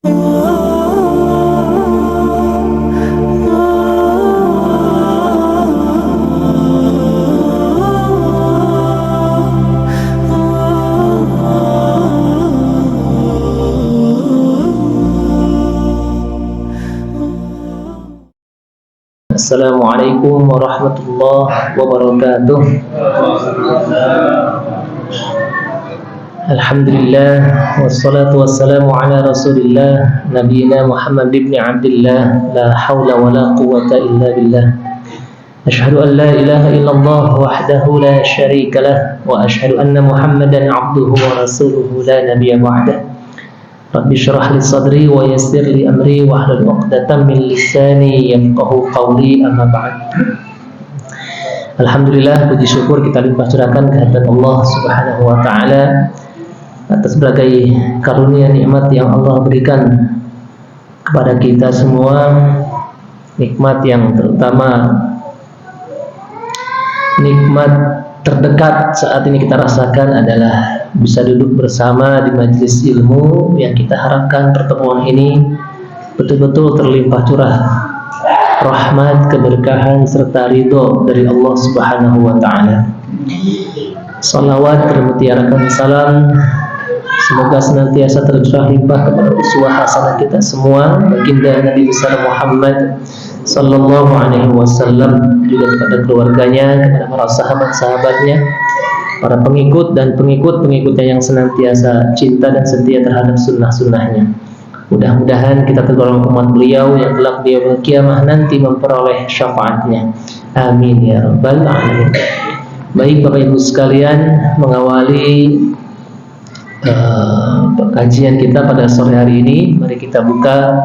Assalamualaikum warahmatullahi wabarakatuh. Alhamdulillah wassalatu wassalamu ala Rasulillah nabiyina Muhammad ibn Abdillah la haula wala quwwata illa billah. Asyhadu an la ilaha illallah wahdahu la syarika lah wa asyhadu anna Muhammadan abduhu wa rasuluhu la nabiyya ba'dah. Rabbi syrah li sadri wa yassir li amri wahlul 'uqdatam min lisani yafqahu qawli, amma ba'd. Alhamdulillah, puji syukur kita limpah curahkan kehadirat Allah Subhanahu wa taala atas berbagai karunia nikmat yang Allah berikan kepada kita semua. Nikmat yang terutama, nikmat terdekat saat ini kita rasakan adalah bisa duduk bersama di majelis ilmu yang kita harapkan pertemuan ini betul-betul terlimpah curah rahmat, keberkahan serta ridho dari Allah Subhanahu wa taala. Salawat termutiarakan salam semoga senantiasa tercurah limpah kepada uswah hasanah kita semua, baginda Nabi besar Muhammad sallallahu alaihi wasallam, juga kepada keluarganya, kepada para sahabat-sahabatnya, para pengikut dan pengikut-pengikutnya yang senantiasa cinta dan setia terhadap sunnah-sunnahnya. Mudah-mudahan kita tergolong umat beliau yang kelak di yaumul qiyamah nanti memperoleh syafaatnya. Amin ya rabbal alamin. Baik Bapak Ibu sekalian, mengawali kajian kita pada sore hari ini, mari kita buka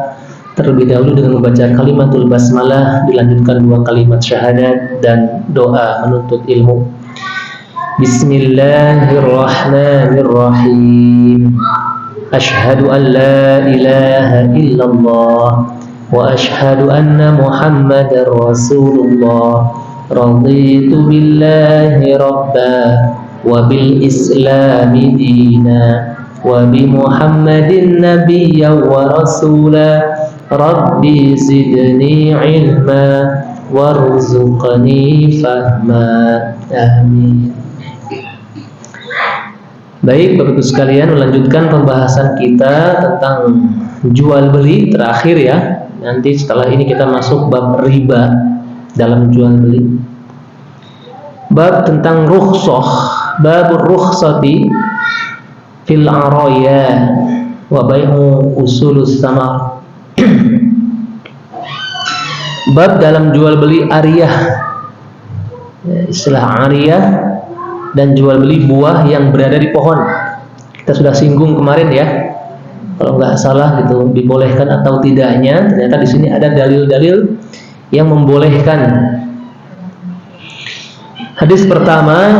terlebih dahulu dengan membaca kalimatul basmalah, dilanjutkan 2 kalimat syahadat dan doa menuntut ilmu. Bismillahirrahmanirrahim. Asyhadu an la ilaha illallah wa asyhadu anna Muhammadar Rasulullah. Raditu billahi rabba wa bil islami dina wa bi Muhammadin nabiyya wa rasula. Rabbi zidni ilma warzuqni fahma. Amin. Baik Bapak Ibu sekalian, melanjutkan pembahasan kita tentang jual beli terakhir ya. Nanti setelah ini kita masuk bab riba dalam jual beli. Bab tentang rukhsah, babur rukhsati fil araya wa bai'u usulus samar. Bab dalam jual beli ariyah, istilah ariyah dan jual beli buah yang berada di pohon. Kita sudah singgung kemarin ya, kalau nggak salah gitu, dibolehkan atau tidaknya. Ternyata di sini ada dalil-dalil yang membolehkan. Hadis pertama,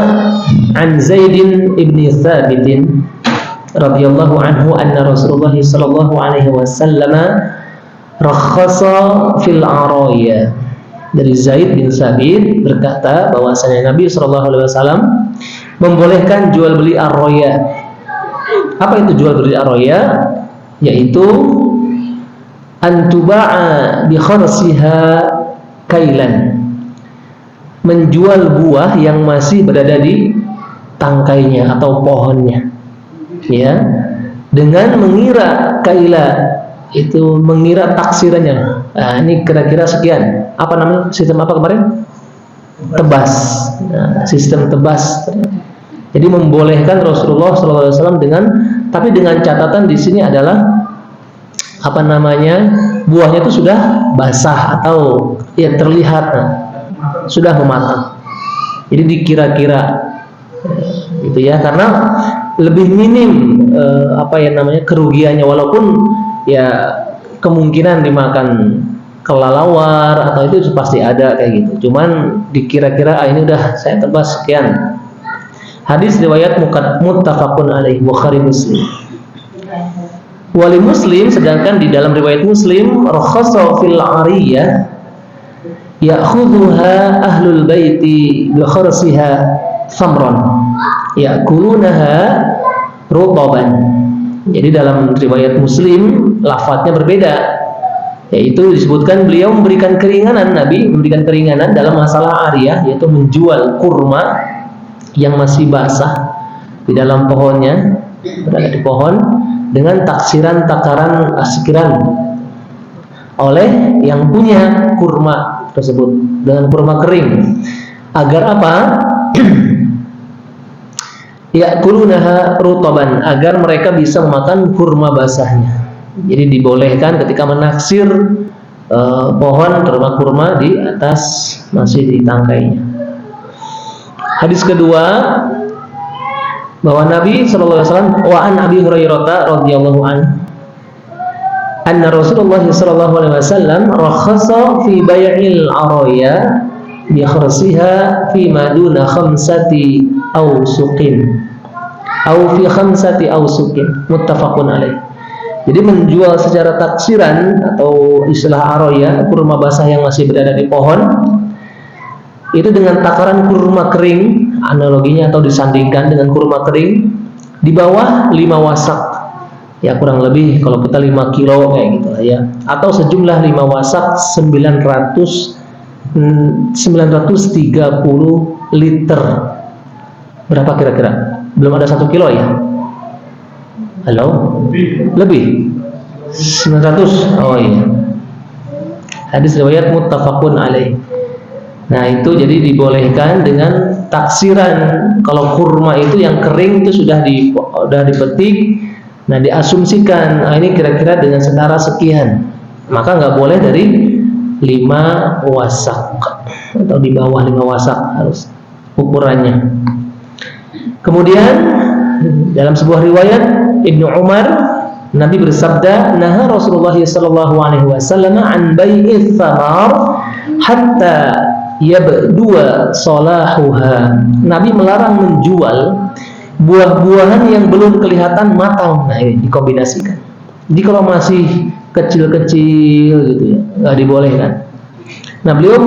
an Zaidin ibni Thabitin radhiyallahu anhu anna Rasulullah sallallahu alaihi wasallam rakhasa fil araya. Dari Zaid bin Thabit berkata bahwasanya Nabi sallallahu alaihi wasallam membolehkan jual beli araya. Apa itu jual beli araya? Yaitu antuba'a bi kharsiha kailan. Menjual buah yang masih berada di tangkainya atau pohonnya. Ya, dengan mengira kaila, itu mengira taksirannya. Nah, ini kira-kira sekian. Apa namanya? Sistem apa kemarin? Tebas. Nah, sistem tebas. Jadi membolehkan Rasulullah SAW tapi dengan catatan di sini adalah apa namanya? Buahnya itu sudah basah atau ya terlihat sudah mematang. Jadi dikira-kira gitu ya, karena lebih minim kerugiannya, walaupun ya kemungkinan dimakan kelelawar atau itu pasti ada kayak gitu. Cuman dikira-kira ini udah saya tebas sekian. Hadis riwayat muttafaqun alaih, Bukhari Muslim. Wali Muslim, sedangkan di dalam riwayat Muslim rakhasa fil ariyah ya'khudhuha ahlul baiti bi kharsiha samran ya'kulunaha rutaban Jadi dalam riwayat Muslim lafadznya berbeda, yaitu disebutkan beliau memberikan keringanan, Nabi memberikan keringanan dalam masalah ariyah, yaitu menjual kurma yang masih basah di dalam pohonnya, berada di pohon, dengan taksiran takaran asikiran oleh yang punya kurma tersebut dengan kurma kering. Agar apa? Ya'kulunaha rutaban, agar mereka bisa memakan kurma basahnya. Jadi dibolehkan ketika menaksir pohon kurma di atas masih di tangkainya. Hadis kedua, bahwa Nabi sallallahu alaihi wasallam, wa an Abi Hurairah radhiyallahu anhu, anna Rasulullah sallallahu alaihi wasallam rakhasa fi bai'il araya bi kharsiha fi ma duna khamsati awsuqin aw fi khamsati awsuqin, muttafaqun alaih. Jadi menjual secara taksiran atau istilah araya, kurma basah yang masih berada di pohon, itu dengan takaran kurma kering, analoginya atau disandingkan dengan kurma kering di bawah 5 wasak. Ya kurang lebih kalau kita 5 kilo kayak gitu lah ya. Atau sejumlah 5 wasak 930 liter. Berapa kira-kira? Belum ada 1 kilo ya? Halo? Lebih? 900? Oh iya. Hadis riwayat muttafaqun alaih. Nah itu jadi dibolehkan dengan taksiran. Kalau kurma itu yang kering itu sudah dipetik, nah diasumsikan, nah ini kira-kira dengan setara sekian, maka nggak boleh dari 5 wasak atau di bawah 5 wasak harus ukurannya. Kemudian dalam sebuah riwayat Ibnu Umar, Nabi bersabda, "Naha Rasulullah sallallahu alaihi wasallam an bai'ith thamar hatta yabdua salahuha." Nabi melarang menjual buah-buahan yang belum kelihatan matang. Nah, ini dikombinasikan. Jadi kalau masih kecil-kecil gitu ya, nggak dibolehkan. Nah, beliau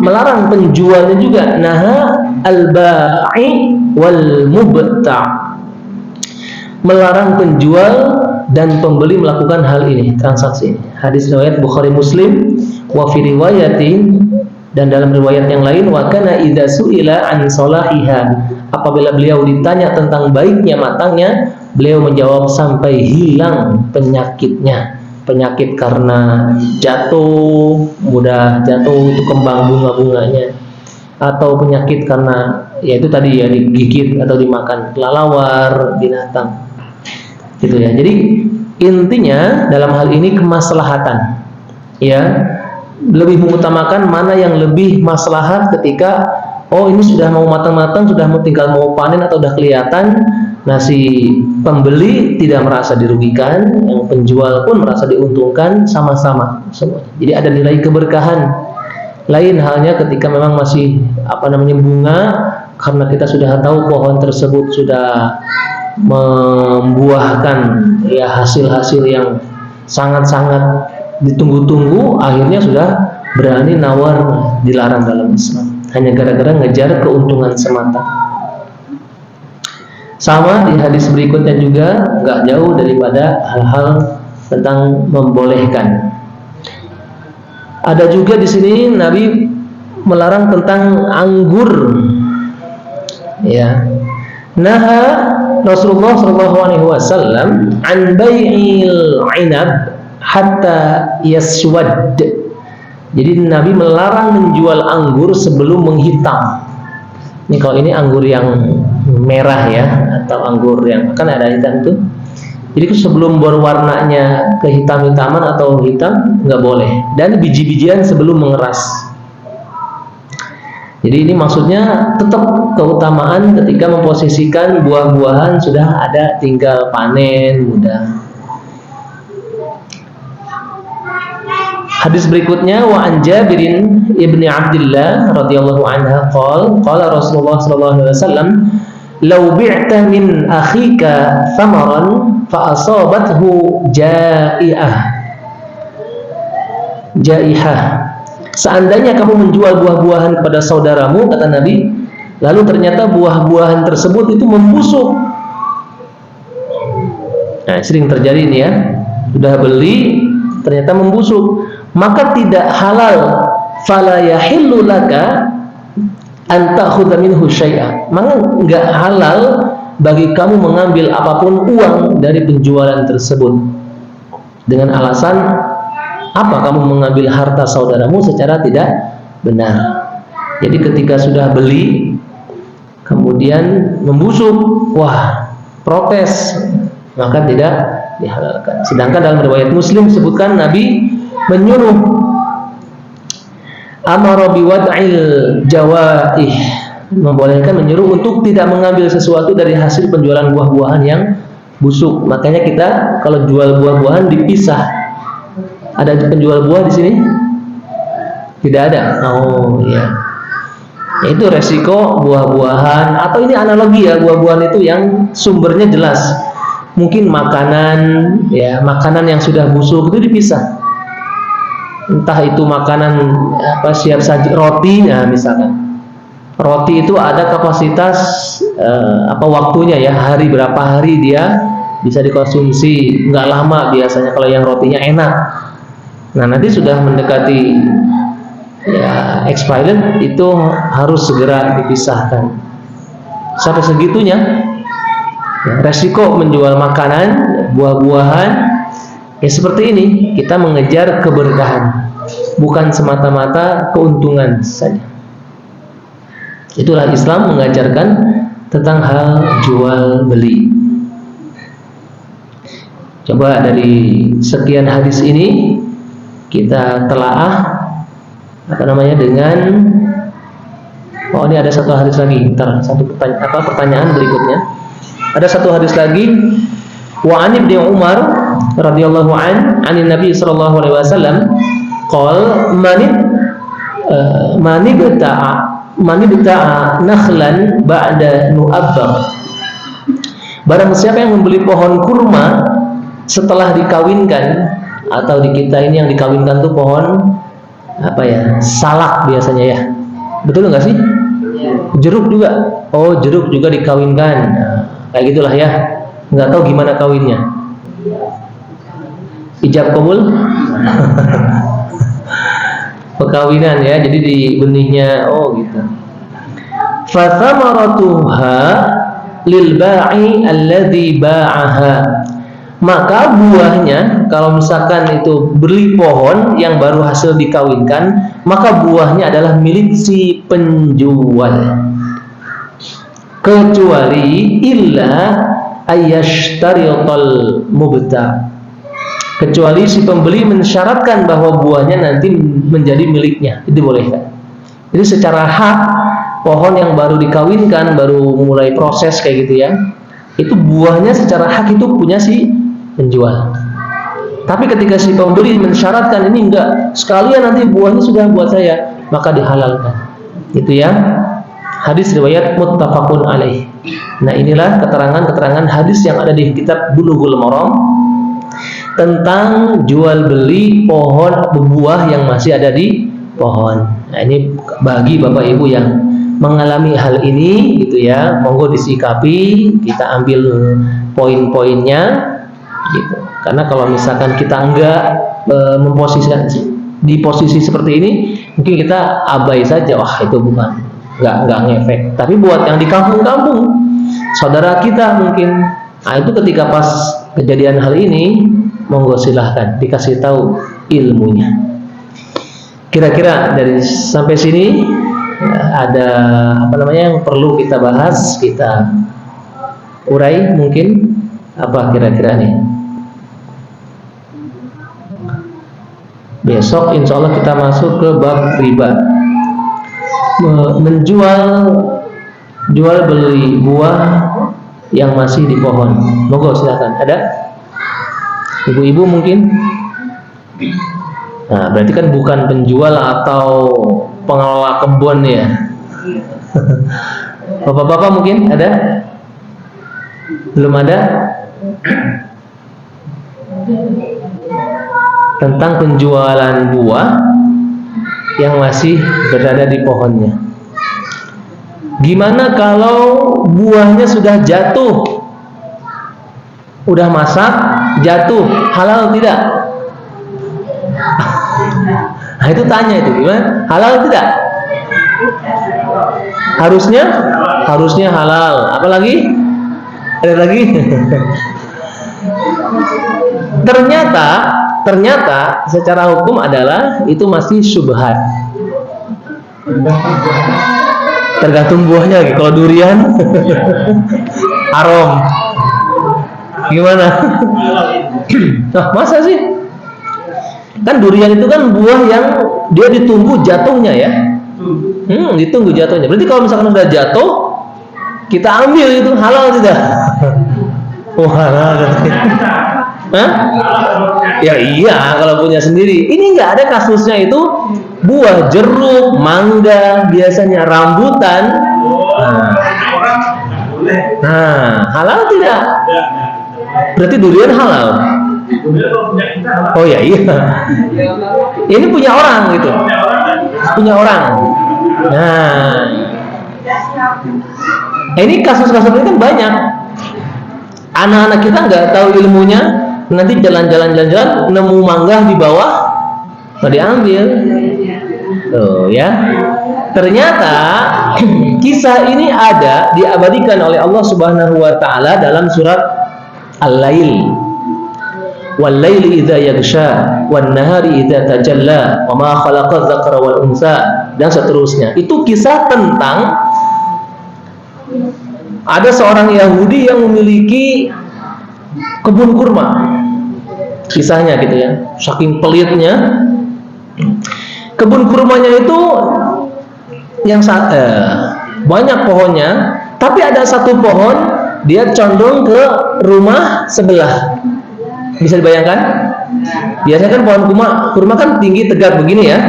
melarang penjualnya juga. Naha al-ba'i wal mubta'. Melarang penjual dan pembeli melakukan hal ini, transaksi ini. Hadis riwayat Bukhari Muslim, wa fi riwayatin, dan dalam riwayat yang lain, wa kana idza su'ila an salahiha, apabila beliau ditanya tentang baiknya matangnya, beliau menjawab sampai hilang penyakitnya. Penyakit karena jatuh, mudah jatuh itu kembang bunga-bunganya, atau penyakit karena yaitu tadi ya digigit atau dimakan kelelawar, binatang. Gitu ya. Jadi intinya dalam hal ini kemaslahatan. Ya, lebih mengutamakan mana yang lebih maslahat ketika ini sudah mau matang-matang, sudah tinggal mau panen atau sudah kelihatan. Nah, si pembeli tidak merasa dirugikan, yang penjual pun merasa diuntungkan, sama-sama semua. Jadi ada nilai keberkahan. Lain halnya ketika memang masih bunga, karena kita sudah tahu pohon tersebut sudah membuahkan ya hasil-hasil yang sangat-sangat ditunggu-tunggu, akhirnya sudah berani nawar, dilarang dalam Islam hanya gara-gara ngejar keuntungan semata. Sama di hadis berikutnya juga nggak jauh daripada hal-hal tentang membolehkan. Ada juga di sini Nabi melarang tentang anggur. Ya. Naha Rasulullah SAW an bai'il 'inab hatta yaswad. Jadi Nabi melarang menjual anggur sebelum menghitam. Ini kalau ini anggur yang merah ya, atau anggur yang kan ada hitam itu. Jadi sebelum berwarnanya kehitam-hitaman atau hitam nggak boleh. Dan biji-bijian sebelum mengeras. Jadi ini maksudnya tetap keutamaan ketika memposisikan buah-buahan sudah ada, tinggal panen mudah. Hadis berikutnya, wa an Jabirin ibni Abdullah radhiyallahu anha qala Rasulullah sallallahu alaihi wasallam, "Law bi'ta min akhika thamaran fa asabathu ja'i'ah." Seandainya kamu menjual buah-buahan kepada saudaramu, kata Nabi, lalu ternyata buah-buahan tersebut itu membusuk. Nah, sering terjadi ini ya. Sudah beli ternyata membusuk, maka tidak halal. Fala yahillu laka an ta'khudha minhu syai'a. Maka enggak halal bagi kamu mengambil apapun uang dari penjualan tersebut. Dengan alasan apa kamu mengambil harta saudaramu secara tidak benar? Jadi ketika sudah beli kemudian membusuk, wah, protes, maka tidak dihalalkan. Sedangkan dalam riwayat Muslim disebutkan Nabi menyuruh amara biwad'il jawaih, membolehkan, menyuruh untuk tidak mengambil sesuatu dari hasil penjualan buah-buahan yang busuk. Makanya kita kalau jual buah-buahan dipisah. Ada penjual buah di sini? Tidak ada. Oh ya. Itu resiko buah-buahan, atau ini analogi ya, buah-buahan itu yang sumbernya jelas. Mungkin makanan ya, makanan yang sudah busuk itu dipisah. Entah itu makanan apa siap saji, roti ya misalkan. Roti itu ada kapasitas apa waktunya ya, hari berapa hari dia bisa dikonsumsi, nggak lama biasanya kalau yang rotinya enak. Nah, nanti sudah mendekati ya expired, itu harus segera dipisahkan. Sampai segitunya ya, resiko menjual makanan, buah-buahan ya seperti ini, kita mengejar keberkahan, bukan semata-mata keuntungan saja. Itulah Islam mengajarkan tentang hal jual beli. Coba dari sekian hadis ini kita telaah apa namanya dengan ini ada satu hadis lagi. Ntar satu pertanyaan berikutnya. Ada satu hadis lagi. Wa an Ibnu Umar radhiyallahu anin Nabi sallallahu alaihi wasallam qala man ibta'a nakhlan ba'da nu'abbar. Barang siapa yang membeli pohon kurma setelah dikawinkan, atau di kita ini yang dikawinkan tuh pohon apa ya, salak biasanya ya, betul nggak sih? Jeruk juga, oh jeruk juga dikawinkan, nah, kayak gitulah ya, nggak tahu gimana kawinnya. Ijab kabul perkawinan ya, jadi di benihnya, oh gitu. Fathamaratuha lil ba'i alladhi ba'aha. Maka buahnya, kalau misalkan itu beli pohon yang baru hasil dikawinkan, maka buahnya adalah milik si penjual, kecuali illa ayyashtariyatal mubta', kecuali si pembeli mensyaratkan bahwa buahnya nanti menjadi miliknya, itu boleh kan? Jadi secara hak, pohon yang baru dikawinkan, baru mulai proses kayak gitu ya, itu buahnya secara hak itu punya si penjual. Tapi ketika si pembeli mensyaratkan ini enggak, sekalian nanti buahnya sudah buat saya, maka dihalalkan. Itu ya hadis riwayat muttafaqun alaih. Nah, inilah keterangan-keterangan hadis yang ada di kitab Bulughul Maram tentang jual beli pohon buah yang masih ada di pohon. Nah, ini bagi Bapak Ibu yang mengalami hal ini gitu ya, monggo disikapi, kita ambil poin-poinnya gitu. Karena kalau misalkan kita enggak memposisikan di posisi seperti ini, mungkin kita abai saja, wah itu bukan, enggak ngefek. Tapi buat yang di kampung-kampung, saudara kita mungkin, nah itu ketika pas kejadian hal ini, monggo silahkan dikasih tahu ilmunya. Kira-kira dari sampai sini ada apa namanya yang perlu kita bahas, kita urai mungkin apa kira-kira nih. Besok insya Allah kita masuk ke bab riba, jual beli buah yang masih di pohon. Monggo silakan. Ada ibu-ibu mungkin? Nah, berarti kan bukan penjual atau pengelola kebun ya. Bapak-bapak mungkin ada? Belum ada? Tentang penjualan buah yang masih berada di pohonnya. Gimana kalau buahnya sudah jatuh? udah masak, jatuh, halal tidak? Nah itu tanya itu gimana? Halal tidak? Harusnya halal. Apalagi? Ada lagi? Ternyata secara hukum adalah itu masih syubhat. Tergantung buahnya lagi. Kalau durian haram. Gimana? Nah, masa sih? Kan durian itu kan buah yang dia ditunggu jatuhnya ya. Ditunggu jatuhnya. Berarti kalau misalkan udah jatuh, kita ambil itu halal tidak? Oh halal. Hah? Ya iya kalau punya sendiri. Ini nggak ada kasusnya itu buah jeruk, mangga, biasanya rambutan. Nah, halal tidak? Berarti durian halal. Oh ya iya. Ini punya orang gitu. Punya orang. Nah, ini kasus-kasus ini kan banyak. Anak-anak kita nggak tahu ilmunya, nanti jalan-jalan nemu mangga di bawah, mau diambil. Tuh ya. Ternyata kisah ini ada diabadikan oleh Allah Subhanahu wa taala dalam surat Al-Lail. Wal-laili idza yaghsha wan-nahari idza tajalla wa ma khalaqadz dzakara wal unsa dan seterusnya. Itu kisah tentang ada seorang Yahudi yang memiliki kebun kurma. Kisahnya gitu ya. Saking pelitnya kebun kurmanya itu yang banyak pohonnya, tapi ada satu pohon dia condong ke rumah sebelah. Bisa dibayangkan? Biasanya kan pohon kurma kan tinggi tegak begini ya.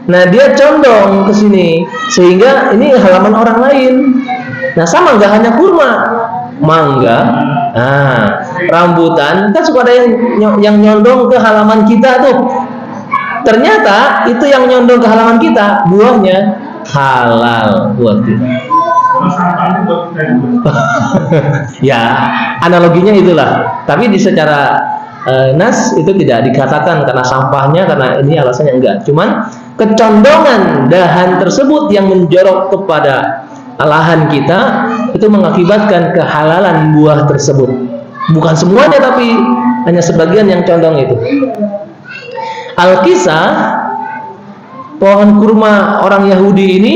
Nah dia condong ke sini sehingga ini halaman orang lain. Nah sama nggak hanya kurma, mangga, rambutan kan suka ada yang nyondong ke halaman kita tuh. Ternyata itu yang nyondong ke halaman kita buahnya halal buat kita. Ya analoginya itulah. Tapi di secara nas itu tidak dikatakan karena sampahnya, karena ini alasannya enggak. Cuman kecondongan dahan tersebut yang menjorok kepada lahan kita itu mengakibatkan kehalalan buah tersebut. Bukan semuanya tapi hanya sebagian yang condong itu. Al-Kisah pohon kurma orang Yahudi ini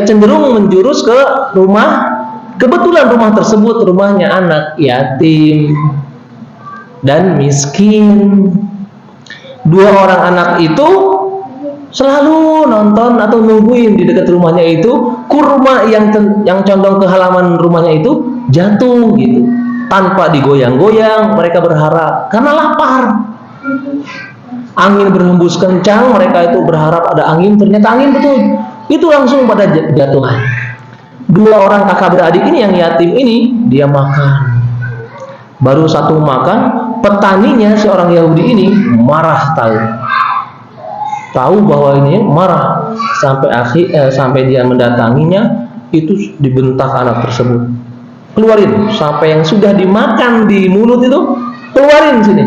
cenderung menjurus ke rumah. Kebetulan rumah tersebut rumahnya anak yatim dan miskin. Dua orang anak itu selalu nonton atau nungguin di dekat rumahnya itu kurma yang condong ke halaman rumahnya itu jatuh gitu tanpa digoyang-goyang. Mereka berharap karena lapar. Angin berhembus kencang, mereka itu berharap ada angin, ternyata angin betul. Itu langsung pada jatuhan. Dua orang kakak beradik ini yang yatim ini dia makan. Baru satu makan, petaninya seorang Yahudi ini marah tahu bahwa ini marah sampai dia mendatanginya, itu dibentak anak tersebut. Keluarin sampai yang sudah dimakan di mulut itu, keluarin sini.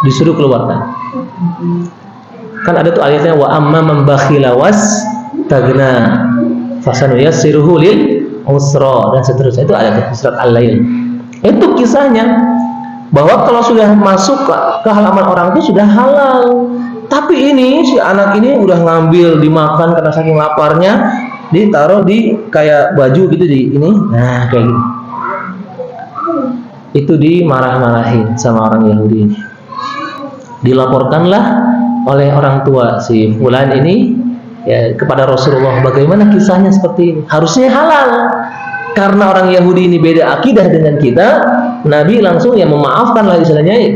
Disuruh keluarkan. Kan ada tuh ayatnya wa amma man bakhila was tagna fasanuyassiruhu lil usra dan seterusnya. Itu ada di surat Al-Lail. Itu kisahnya bahwa kalau sudah masuk ke halaman orang itu sudah halal. Tapi ini si anak ini udah ngambil dimakan karena saking laparnya, ditaruh di kayak baju gitu di ini. Nah, kayak gitu. Itu dimarah-marahin sama orang Yahudi ini. Dilaporkanlah oleh orang tua si fulan ini ya kepada Rasulullah, bagaimana kisahnya seperti ini. Harusnya halal. Karena orang Yahudi ini beda akidah dengan kita, Nabi langsung ya memaafkan lah istilahnya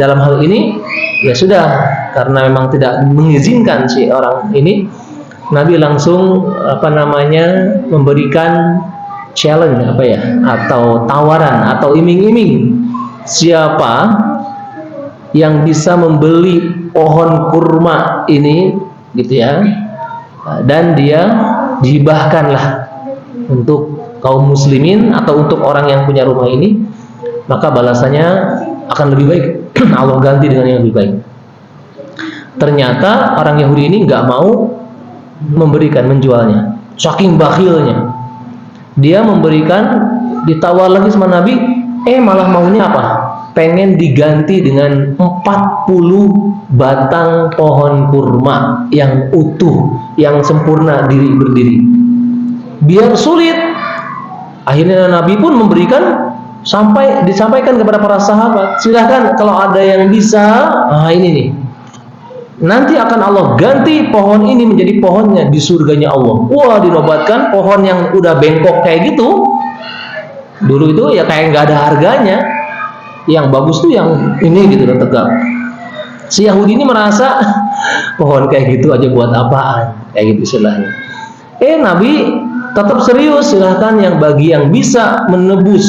dalam hal ini. Ya sudah, karena memang tidak mengizinkan si orang ini, Nabi langsung memberikan challenge atau tawaran atau iming-iming, siapa yang bisa membeli pohon kurma ini gitu ya, dan dia dihibahkanlah untuk kaum muslimin atau untuk orang yang punya rumah ini, maka balasannya akan lebih baik. Allah ganti dengan yang lebih baik. Ternyata orang Yahudi ini nggak mau memberikan, menjualnya, saking bakhilnya. Dia memberikan, ditawar lagi sama Nabi, malah maunya apa? Pengen diganti dengan 40 batang pohon kurma yang utuh, yang sempurna berdiri. Biar sulit. Akhirnya Nabi pun memberikan, sampai disampaikan kepada para sahabat, silahkan kalau ada yang bisa, ini nih, nanti akan Allah ganti pohon ini menjadi pohonnya di surganya Allah. Wah, dinobatkan pohon yang udah bengkok kayak gitu. Dulu itu ya kayak nggak ada harganya. Yang bagus tuh yang ini gitu, tegak. Si Yahudi ini merasa pohon kayak gitu aja buat apaan, kayak gitu istilahnya. Nabi tetap serius, silahkan yang bagi yang bisa menebus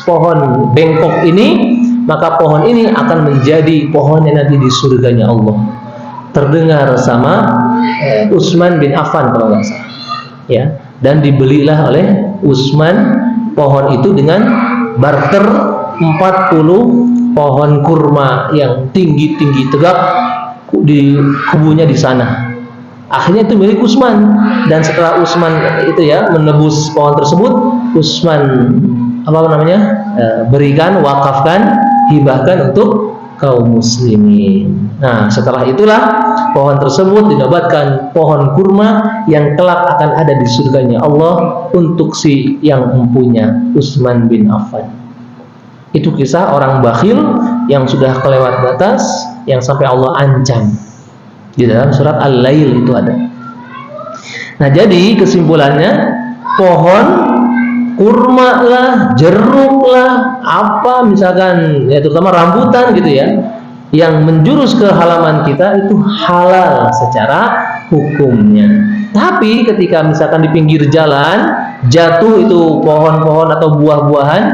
pohon bengkok ini, maka pohon ini akan menjadi pohonnya nanti di surganya Allah. Terdengar sama Utsman bin Affan kalau nggak salah, ya, dan dibelilah oleh Utsman pohon itu dengan barter 40 pohon kurma yang tinggi-tinggi tegak di kubunya di sana. Akhirnya itu milik Utsman, dan setelah Utsman itu ya menebus pohon tersebut, Utsman berikan, wakafkan, hibahkan untuk kaum muslimin. Nah, setelah itulah pohon tersebut dinobatkan pohon kurma yang kelak akan ada di surganya Allah untuk si yang mempunya, Utsman bin Affan. Itu kisah orang bakhil yang sudah kelewat batas, yang sampai Allah ancam. Di dalam surat Al-Lail itu ada. Nah, jadi kesimpulannya, pohon kurma lah, jeruk lah, apa misalkan ya, terutama rambutan gitu ya, yang menjurus ke halaman kita itu halal secara hukumnya. Tapi ketika misalkan di pinggir jalan jatuh itu pohon-pohon atau buah-buahan,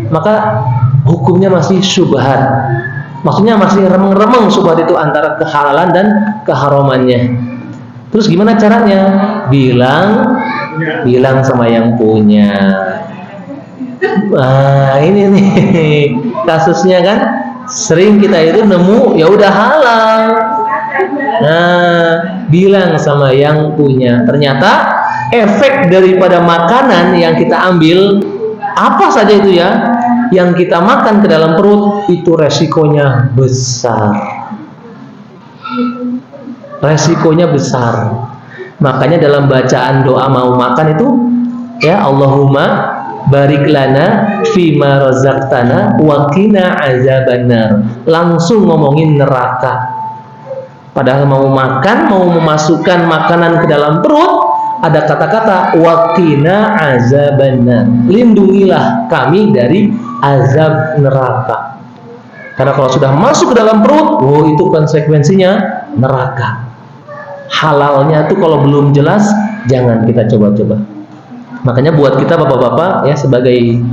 maka hukumnya masih syubhat. Maksudnya masih remeng-remeng syubhat itu antara kehalalan dan keharamannya. Terus gimana caranya? Bilang sama yang punya. Nah, ini nih kasusnya kan, sering kita itu nemu ya udah halal. Nah, bilang sama yang punya. Ternyata efek daripada makanan yang kita ambil, apa saja itu ya, yang kita makan ke dalam perut, itu resikonya besar. Resikonya besar. Makanya dalam bacaan doa mau makan itu ya, Allahumma barik lana fima razaqtana wa qina azabannar. Langsung ngomongin neraka. Padahal mau makan, mau memasukkan makanan ke dalam perut, ada kata-kata wa qina azabannar. Lindungilah kami dari azab neraka. Karena kalau sudah masuk ke dalam perut, itu konsekuensinya neraka. Halalnya itu kalau belum jelas, jangan kita coba-coba. Makanya buat kita bapak-bapak ya, sebagai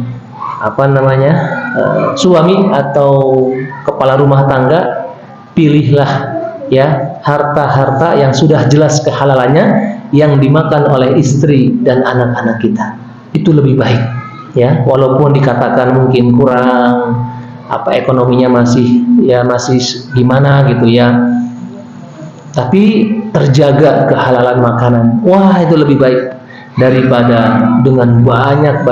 suami atau kepala rumah tangga, pilihlah ya harta-harta yang sudah jelas kehalalannya, yang dimakan oleh istri dan anak-anak kita. Itu lebih baik ya, walaupun dikatakan mungkin kurang ekonominya masih gimana gitu ya, tapi terjaga kehalalan makanan, wah itu lebih baik daripada dengan banyak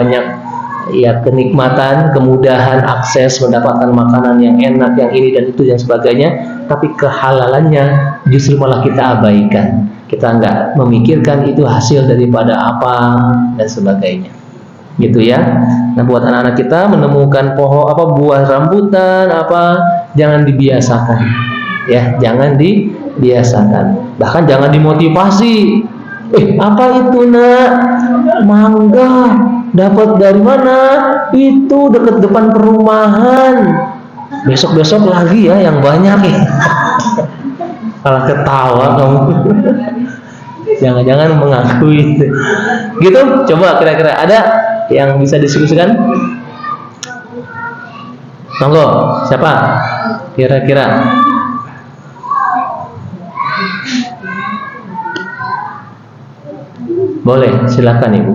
ya kenikmatan, kemudahan akses mendapatkan makanan yang enak, yang ini dan itu dan sebagainya, tapi kehalalannya justru malah kita abaikan. Kita nggak memikirkan itu hasil daripada apa dan sebagainya, gitu ya. Nah, buat anak-anak kita menemukan buah rambutan jangan dibiasakan, ya, jangan dibiasakan. Bahkan jangan dimotivasi. Apa itu nak? Mangga. Dapat dari mana? Itu dekat depan perumahan. Besok-besok lagi ya yang banyak ya. Malah ketawa kamu. Jangan-jangan mengakui itu. Gitu, coba kira-kira ada yang bisa diskusikan? Monggo, siapa? Kira-kira. Boleh, silakan Ibu.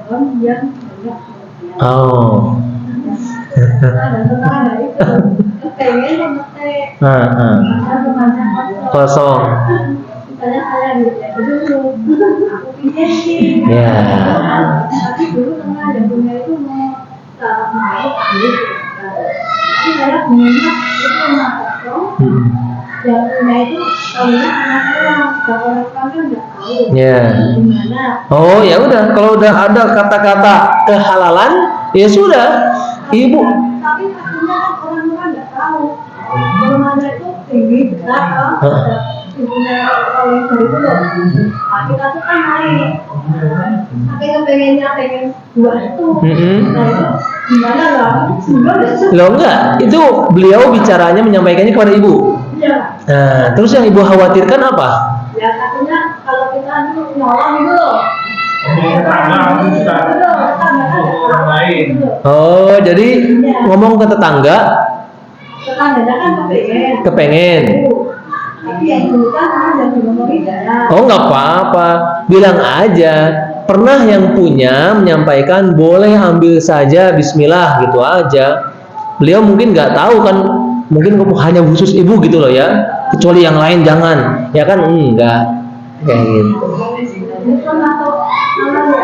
pohon yang banyak buahnya. Oh. Ada tetangga itu kepengen memetik Kosong. misalnya saya dulu aku pikir sih Ya. tapi dulu karena ada bunga itu mau tak mau gitu tapi saya punya itu anak kosong yang punya itu tahunya anak orang kalau orang kan nggak tahu Ya. gimana. Oh ya udah, kalau udah ada kata-kata kehalalan, ya sudah. Ibu. Tapi pastinya kan orang nggak tahu kalau mana itu tinggi besar kan ibunya kalau yang dari itu loh. Nah, kita tuh kan main tapi kepengennya pengen buat itu. Nah itu gimana lah? Loh enggak, itu beliau bicaranya menyampaikannya kepada ibu. Iya. Nah, terus yang ibu khawatirkan apa? Ya katanya kalau kita itu nyolong itu loh. Orang lain. Oh, jadi ngomong ke tetangga, Tetangganya kan kepengen. Tapi yang dulu kan yang ngomongin jarang. Oh, nggak apa-apa, bilang aja. Pernah yang punya menyampaikan boleh ambil saja, Bismillah gitu aja. Beliau mungkin nggak tahu kan, mungkin hanya khusus ibu gitu loh ya. Kecuali yang lain jangan, ya kan enggak kayak gitu.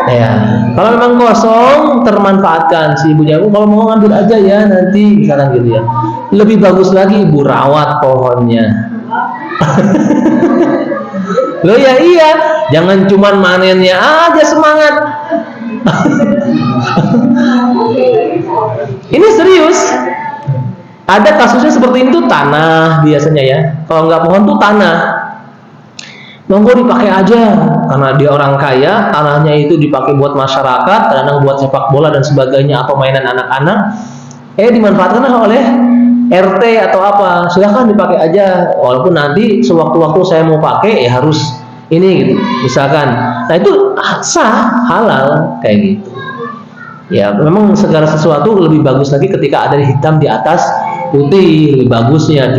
Ya, kalau memang kosong termanfaatkan si ibunya. Kalau mau ngambil aja ya nanti misalkan gitu ya. Lebih bagus lagi ibu rawat pohonnya. Loh ya iya, jangan cuman manennya aja semangat. Ini serius. Ada kasusnya seperti itu, tanah biasanya ya. Kalau nggak pohon tuh tanah. Monggo dipakai aja karena dia orang kaya, tanahnya itu dipakai buat masyarakat, kadang buat sepak bola dan sebagainya atau mainan anak-anak. Dimanfaatkan oleh RT atau apa, silahkan dipakai aja. Walaupun nanti sewaktu-waktu saya mau pakai ya harus ini gitu, misalkan. Nah itu sah, halal kayak gitu. Ya memang segala sesuatu lebih bagus lagi ketika ada hitam di atas putih, lebih bagusnya.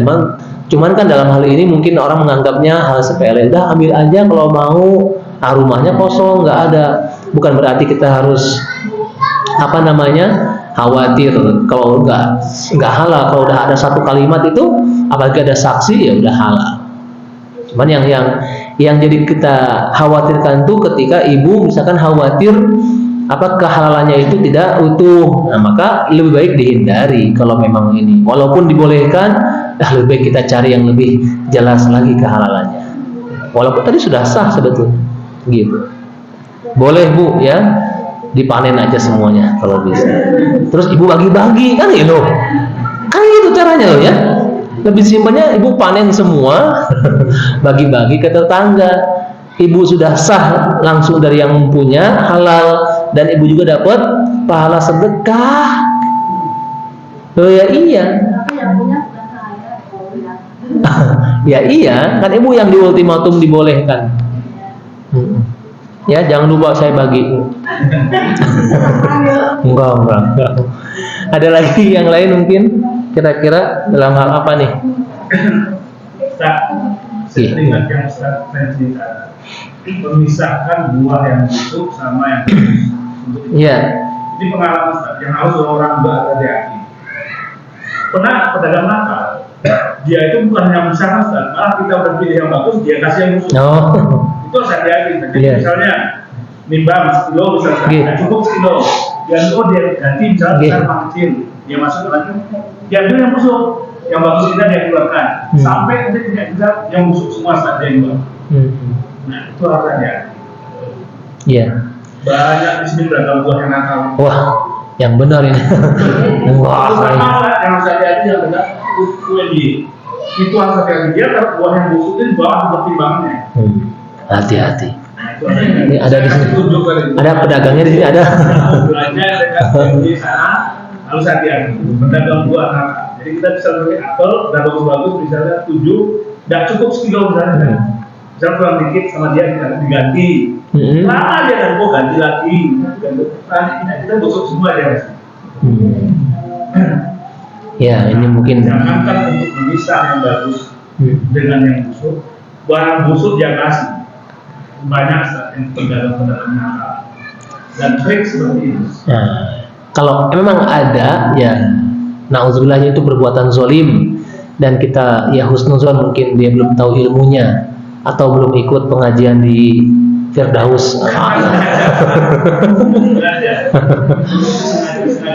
Cuman kan dalam hal ini mungkin orang menganggapnya hal sepele. Udah ambil aja kalau mau. Nah, rumahnya kosong, nggak ada. Bukan berarti kita harus khawatir. Kalau nggak halal. Kalau udah ada satu kalimat itu, apalagi ada saksi ya udah halal. Cuman yang jadi kita khawatirkan tuh ketika ibu misalkan khawatir kehalalannya itu tidak utuh. Nah, maka lebih baik dihindari kalau memang ini. Walaupun dibolehkan, lebih baik kita cari yang lebih jelas lagi kehalalannya. Walaupun tadi sudah sah sebetulnya. Gitu. Boleh Bu ya, dipanen aja semuanya kalau bisa. Terus ibu bagi-bagi kan gitu. Kan gitu caranya loh ya. Lebih simpelnya ibu panen semua, bagi-bagi ke tetangga. Ibu sudah sah langsung dari yang punya, halal, dan ibu juga dapat pahala sedekah. Oh ya iya. Tapi yang punya bukan saya. Ya iya, kan ibu yang di ultimatum dibolehkan. Ya jangan lupa saya bagi. Enggak. Ada lagi yang lain mungkin? Kira-kira dalam hal apa nih? Seringat yang saya cerita, memisahkan buah yang busuk sama yang bagus. Iya. Ini pengalaman Ustaz, yang harus orang berhati-hati. Pernah pedagang nakal, dia itu bukan hanya memisahkan Ustaz, malah kita berpilih yang bagus, dia kasih yang busuk. Itu harus hati-hati. Jadi misalnya nimbang sekilo misalnya, cukup sekilo. Dia ganti misalnya sama kecil, dia masuk lagi, dia ambil yang busuk. Yang bagus kita dia keluarkan sampai nanti tidak bisa yang busuk semua saat dia keluar. Nah itu harus ada. Iya. Banyak di sini beragam buah yang nakal. Wah, yang benar ini. Wah, yang harus hati-hati yang benar ULD. Itu harus hati-hati dia kalau buah yang busuk itu bawah pertimbangannya. Hati-hati. Ini ada di sini. Ada pedagangnya di sini ada. Belanja dekat di sana harus hati-hati. Pedagang buah nakal. Jadi kita bisa beli apel, dan bagus-bagus misalnya 7, tidak cukup sekilo misalnya. Misalnya kurang dikit sama dia diganti. Lama dia kan ganti lagi. Kita busuk semua dia. Ya ini mungkin. Jangankan untuk memisah yang bagus dengan yang busuk. Barang busuk jangan kasih. Banyak yang pedagang nakal. dan trik seperti itu. Nah, kalau memang ada, ya na'udzubillahnya itu perbuatan zalim dan kita ya husnuzon, mungkin dia belum tahu ilmunya atau belum ikut pengajian di Firdaus.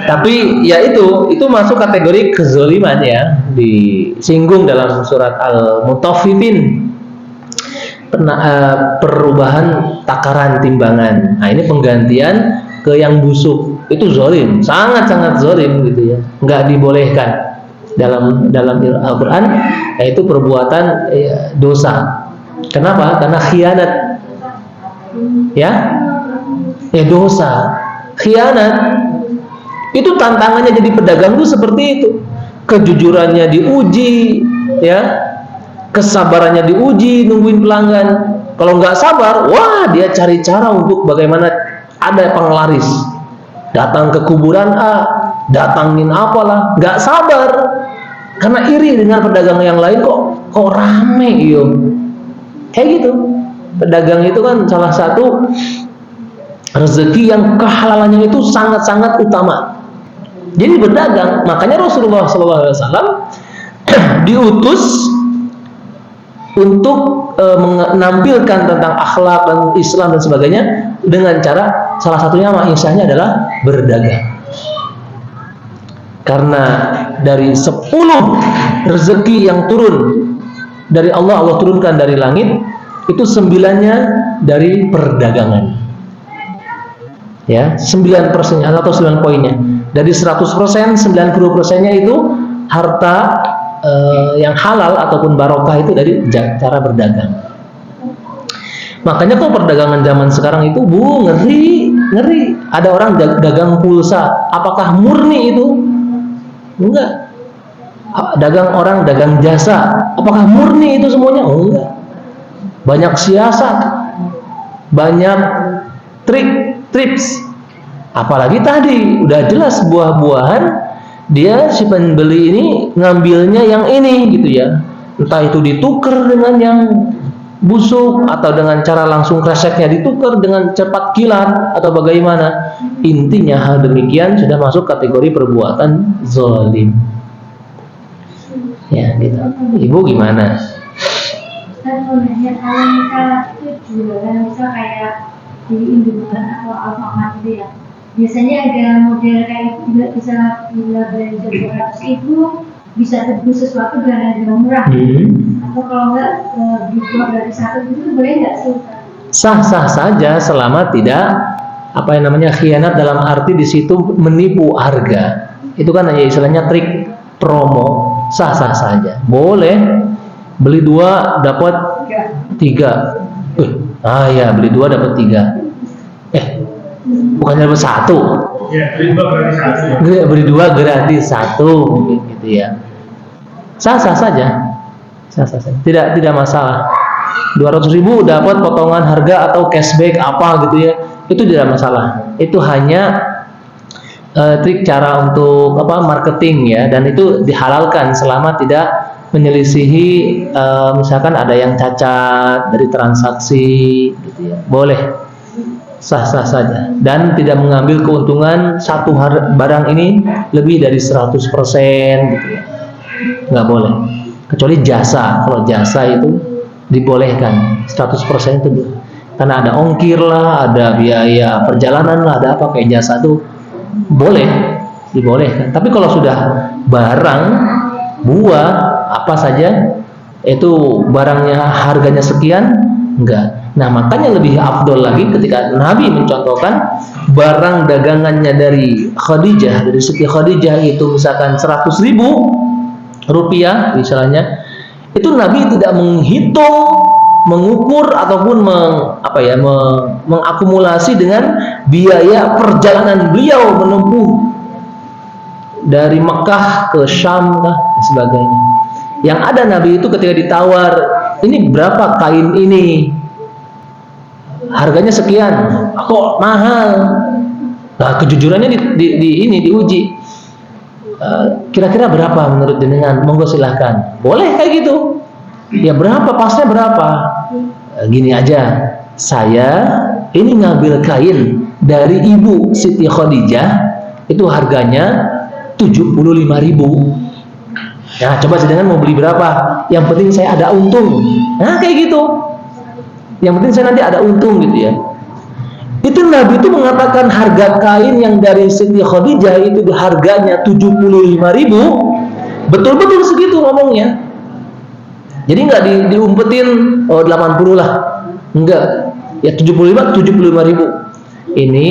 Tapi ya itu masuk kategori kezaliman ya, disinggung dalam surat Al-Mutaffifin. Perubahan takaran timbangan. Nah, ini penggantian ke yang busuk. Itu zalim, sangat-sangat zalim gitu ya. Enggak dibolehkan dalam Al-Qur'an, yaitu perbuatan dosa. Kenapa? Karena khianat. Ya? Dosa. Khianat. Itu tantangannya jadi pedagang itu seperti itu. Kejujurannya diuji, ya. Kesabarannya diuji, nungguin pelanggan. Kalau nggak sabar, wah dia cari cara untuk bagaimana ada penglaris. Datang ke kuburan datangin apalah, nggak sabar. Karena iri dengan pedagang yang lain kok rame yo. Kayak gitu. Pedagang itu kan salah satu rezeki yang kehalalannya itu sangat-sangat utama. Jadi berdagang, makanya Rasulullah SAW diutus untuk menampilkan tentang akhlak dan Islam dan sebagainya dengan cara salah satunya istilahnya adalah berdagang. Karena dari 10 rezeki yang turun dari Allah turunkan dari langit, itu 9-nya dari perdagangan. Ya, 9%-nya atau 9 poinnya. Dari 100%, 90%-nya itu harta yang halal ataupun barokah itu dari cara berdagang. Makanya kok perdagangan zaman sekarang itu ngeri. Ada orang dagang pulsa, apakah murni itu? Enggak. Orang dagang jasa, apakah murni itu semuanya? Enggak. Banyak siasat, banyak triks. Apalagi tadi udah jelas buah-buahan, dia si pembeli ini ngambilnya yang ini gitu ya, entah itu ditukar dengan yang busuk atau dengan cara langsung kreseknya ditukar dengan cepat kilat atau bagaimana. Intinya hal demikian sudah masuk kategori perbuatan zalim. Ya gitu. Ibu gimana? Saya mau nanya, kalau misalnya itu jualan misal kayak di Indomaret atau Alfamart gitu ya, biasanya ada model kayak bisa bila belanja 200.000 bisa tebus sesuatu dengan harga murah, atau kalau enggak beli dua gratis satu itu boleh nggak sih? Sah-sah saja selama tidak khianat dalam arti di situ menipu harga. Itu kan hanya istilahnya trik promo. Sah-sah saja, boleh. Beli 2 dapat 3. Ya beli 2 dapat 3. Bukannya dapat 1. Ya, beli 2 gratis 1. Beli 2 gratis 1 mungkin gitu ya. Sah-sah saja. Tidak masalah. 200.000 dapat potongan harga atau cashback apa gitu ya. Itu tidak masalah. Itu hanya trik cara untuk marketing ya, dan itu dihalalkan selama tidak menyelisihi misalkan ada yang cacat dari transaksi gitu ya. Boleh. Sah-sah saja dan tidak mengambil keuntungan satu barang ini lebih dari 100% gitu ya. Nggak boleh. Kecuali jasa. Kalau jasa itu dibolehkan 100% itu. Karena ada ongkir lah, ada biaya perjalanan lah, ada apa kayak jasa itu boleh, dibolehkan. Tapi kalau sudah barang, buah, apa saja itu barangnya harganya sekian, enggak. Nah makanya lebih afdol lagi ketika Nabi mencontohkan barang dagangannya dari Khadijah, dari Siti Khadijah itu misalkan 100.000 rupiah misalnya, itu Nabi tidak menghitung, mengukur ataupun mengakumulasi dengan biaya perjalanan beliau menempuh dari Mekah ke Syam dan sebagainya. Yang ada Nabi itu ketika ditawar, ini berapa kain ini? Harganya sekian. Kok mahal? Nah, kejujurannya diuji. Kira-kira berapa menurut jenengan? Monggo silahkan. Boleh kayak gitu. Ya berapa? Pasnya berapa? Gini aja. Saya ini ngambil kain dari ibu Siti Khadijah, itu harganya 75.000. Nah, coba sedangkan mau beli berapa? Yang penting saya ada untung. Nah, kayak gitu. Yang penting saya nanti ada untung gitu ya. Itu Nabi itu mengatakan harga kain yang dari Siti Khadijah itu harganya 75.000, betul-betul segitu ngomongnya. Jadi nggak diumpetin 80 lah, enggak. Ya 75.000. Ini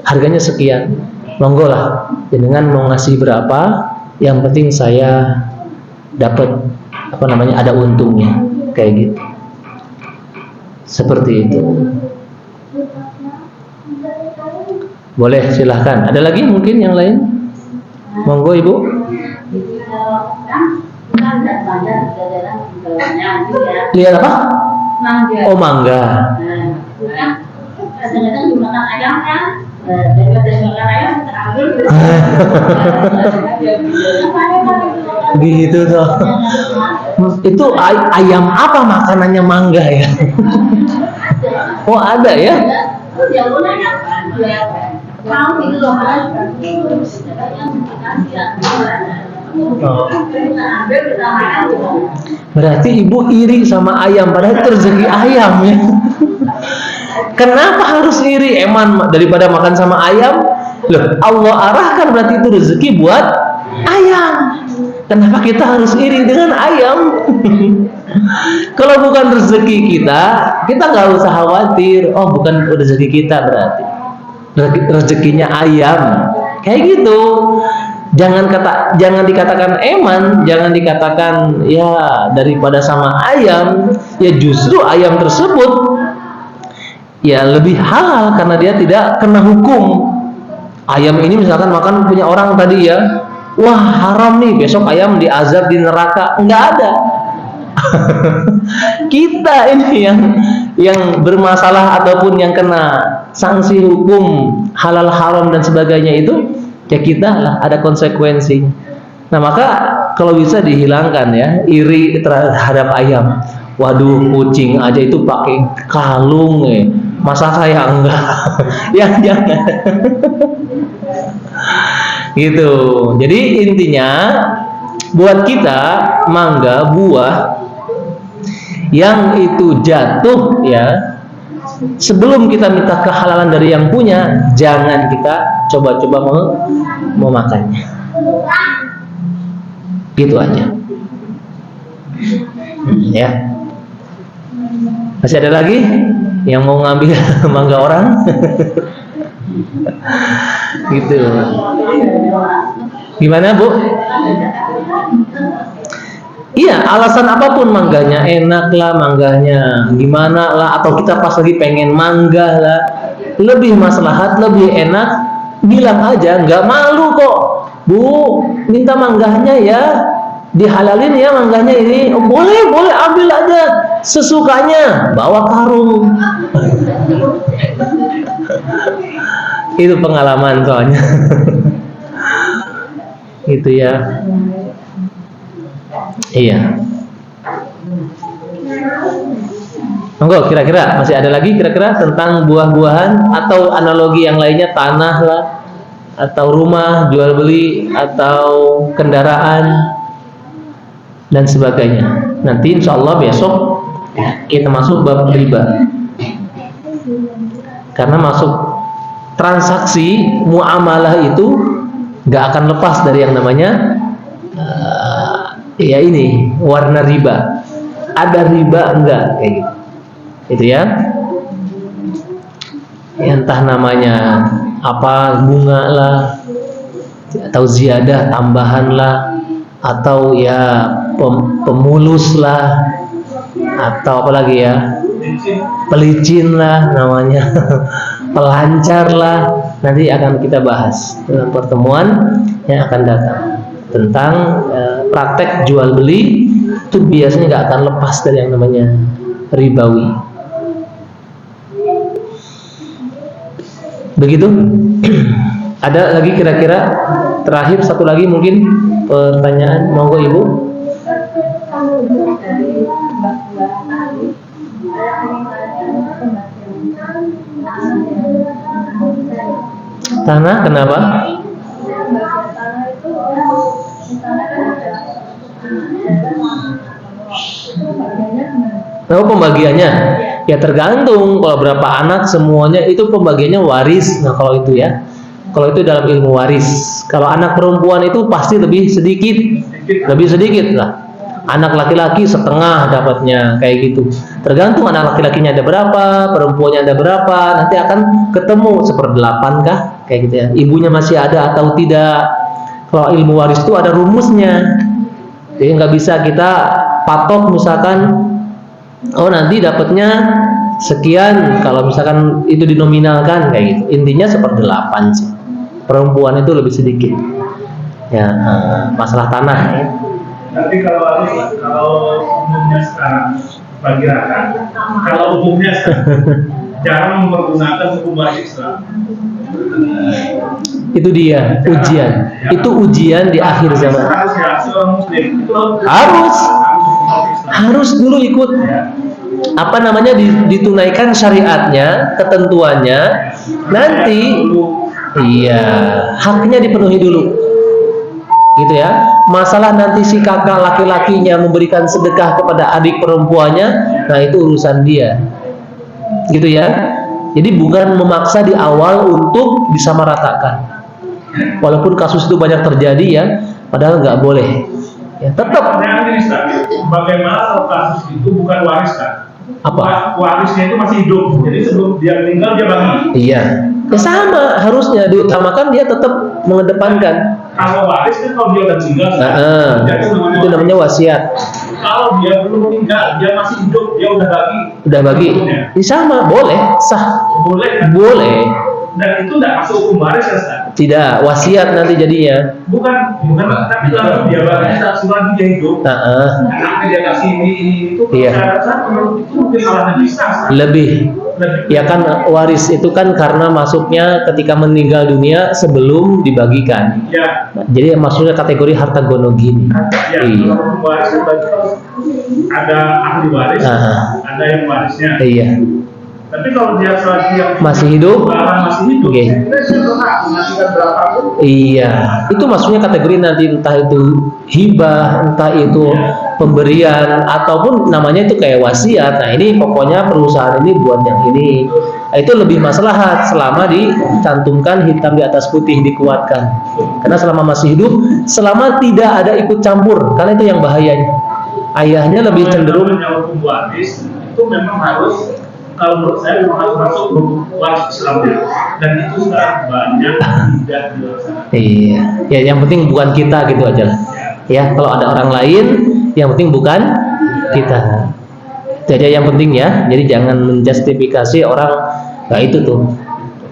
harganya sekian. Monggo lah, dengan mau ngasih berapa, yang penting saya dapat ada untungnya, kayak gitu. Seperti itu. Boleh, silahkan. Ada lagi mungkin yang lain? Monggo Ibu. Lihat apa? Mangga. Oh, mangga. Kadang-kadang dimakan ayam kan, daripada dimakan ayam kita ambil. Gitu toh. Itu ayam apa makanannya mangga ya? Oh, ada ya? Berarti ibu iri sama ayam, padahal itu rezeki ayam ya. Kenapa harus iri? Eman daripada makan sama ayam? Loh, Allah arahkan berarti itu rezeki buat ayam. Kenapa kita harus iri dengan ayam? Kalau bukan rezeki kita nggak usah khawatir. Oh, bukan rezeki kita berarti rezekinya ayam. Kayak gitu. Jangan dikatakan eman, jangan dikatakan ya daripada sama ayam. Ya justru ayam tersebut ya lebih halal karena dia tidak kena hukum. Ayam ini misalkan makan punya orang tadi ya, wah haram nih, besok ayam diazab di neraka. Enggak ada. Kita ini yang bermasalah ataupun yang kena sanksi hukum halal haram dan sebagainya itu, ya kita lah ada konsekuensi. Nah, maka kalau bisa dihilangkan ya iri terhadap ayam. Waduh, kucing aja itu pakai kalung ya. Masa saya enggak? Ya jangan. Gitu. Jadi intinya buat kita mangga buah yang itu jatuh ya, sebelum kita minta kehalalan dari yang punya, jangan kita coba-coba mau makannya. Gitu aja. Ya. Masih ada lagi yang mau ngambil mangga orang? Gitu. Gimana, Bu? Iya, alasan apapun mangganya, enak lah mangganya, gimana lah, atau kita pas lagi pengen mangga lah, lebih maslahat, lebih enak, bilang aja, nggak malu kok, Bu, minta mangganya ya, dihalalin ya mangganya ini. Oh, boleh ambil aja sesukanya, bawa karung. Itu pengalaman soalnya. Gitu ya. Iya. Monggo, kira-kira masih ada lagi kira-kira tentang buah-buahan atau analogi yang lainnya, tanah lah, atau rumah jual beli, atau kendaraan dan sebagainya. Nanti insya Allah besok kita masuk bab riba, karena masuk transaksi muamalah itu nggak akan lepas dari yang namanya ya ini warna riba. Ada riba enggak kayak gitu, gitu ya. Entah namanya apa, bunga lah, atau ziyadah tambahan lah, atau ya pemulus lah, atau apa lagi ya, pelicin lah namanya, pelancar lah. Nanti akan kita bahas dalam pertemuan yang akan datang tentang praktek jual beli itu biasanya nggak akan lepas dari yang namanya ribawi. Begitu. Ada lagi kira-kira terakhir satu lagi mungkin pertanyaan, monggo Ibu. Tanah kenapa? Tanah itu misalnya kan ada Oh, pembagiannya ya tergantung. Kalau berapa anak semuanya itu pembagiannya waris. Nah kalau itu ya, kalau itu dalam ilmu waris. Kalau anak perempuan itu pasti lebih sedikit lah. Anak laki-laki setengah dapatnya kayak gitu. Tergantung anak laki-lakinya ada berapa, perempuannya ada berapa. Nanti akan ketemu 1/8 kah? Kayak gitu ya. Ibunya masih ada atau tidak. Kalau ilmu waris itu ada rumusnya. Jadi nggak bisa kita patok misalkan, oh nanti dapatnya sekian. Kalau misalkan itu dinominalkan kayak gitu. Intinya 1/8 sih. Perempuan itu lebih sedikit. Ya, masalah tanah ya. Tapi kalau umumnya sekarang bagi rata, kalau umumnya sekarang jangan mempergunakan hukum waris Islam. Itu dia ujian. Itu ujian di akhir zaman. Harus dulu ikut apa namanya ditunaikan syariatnya, ketentuannya. Nanti iya haknya dipenuhi dulu. Gitu ya. Masalah nanti si kakak laki-lakinya memberikan sedekah kepada adik perempuannya, nah itu urusan dia. Gitu ya. Jadi bukan memaksa di awal untuk disamaratakan. Walaupun kasus itu banyak terjadi ya, padahal nggak boleh. Ya, tetap. Bagaimana kalau kasus itu bukan waris kan? Apa? Warisnya itu masih hidup. Jadi sebelum dia meninggal dia bagi. Iya. Ya sama, harusnya diutamakan dia tetap mengedepankan. Kalau waris kan kalau dia udah meninggal, itu namanya wasiat. Kalau dia belum meninggal, dia masih hidup, dia udah bagi. Udah bagi. Ya, sama, boleh, sah. Boleh kan? Boleh. Dan itu nggak masuk hukum waris ya, Ustaz? Tidak, wasiat nanti jadinya. Bukan, tapi kalau dia bagi saat surat dia hidup, anaknya dia kasih ini itu, saya rasa menurut itu mungkin malah bisa. Lebih. Ya kan waris itu kan karena masuknya ketika meninggal dunia sebelum dibagikan. Ya. Jadi maksudnya kategori harta gono gini. Ya, iya. Kalau waris ada ahli waris, ada yang warisnya. Iya. Tapi kalau dia masih hidup, okay. Iya, itu maksudnya kategori nanti entah itu hibah, entah itu pemberian, ataupun namanya itu kayak wasiat. Nah ini pokoknya perusahaan ini buat yang ini. Nah, itu lebih maslahat selama dicantumkan hitam di atas putih, dikuatkan. Karena selama masih hidup, selama tidak ada ikut campur, karena itu yang bahayanya. Ayahnya lebih cenderung. Hukum waris itu memang harus, kalau menurut saya memang harus masuk waris Islamnya, dan itu sekarang banyak tidak dilaksanakan. Iya, ya yang penting bukan kita gitu aja lah. Ya, kalau ada orang lain, yang penting bukan kita. Jadi yang penting ya, jadi jangan menjustifikasi orang, nah itu tuh,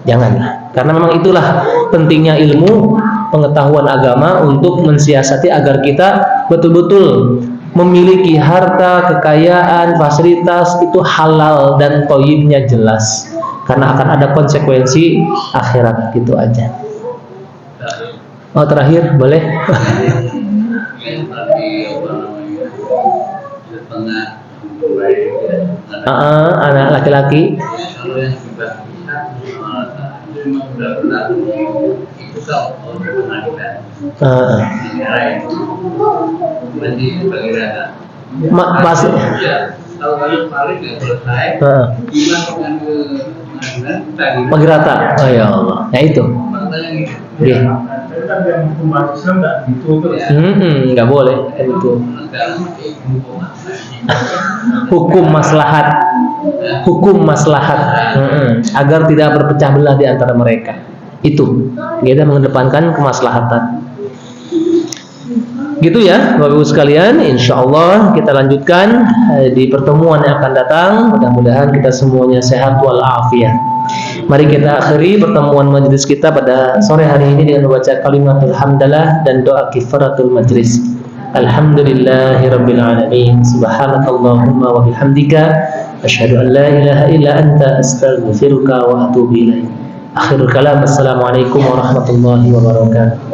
jangan. Karena memang itulah pentingnya ilmu pengetahuan agama untuk mensiasati agar kita betul-betul memiliki harta, kekayaan, fasilitas itu halal dan thayyibnya jelas. Karena akan ada konsekuensi akhirat, gitu aja. Oh terakhir boleh? Anak laki-laki. Masih. Bagi rata. Oh ya Allah. Nah itu. Iya. Nggak boleh kan itu. Hukum maslahat. Hukum maslahat. Agar tidak berpecah belah di antara mereka. Itu. Kita mengedepankan kemaslahatan. Gitu ya Bapak Ibu sekalian, insya Allah kita lanjutkan di pertemuan yang akan datang. Mudah-mudahan kita semuanya sehat walafiat. Mari kita akhiri pertemuan majelis kita pada sore hari ini dengan membaca kalimatul hamdalah dan doa kifaratul majlis. Alhamdulillahirabbil alamin. Subhanakallahumma wa bihamdika asyhadu an la ilaha illa anta astaghfiruka wa atubu ilaik. Akhirul kalam, assalamualaikum warahmatullahi wabarakatuh.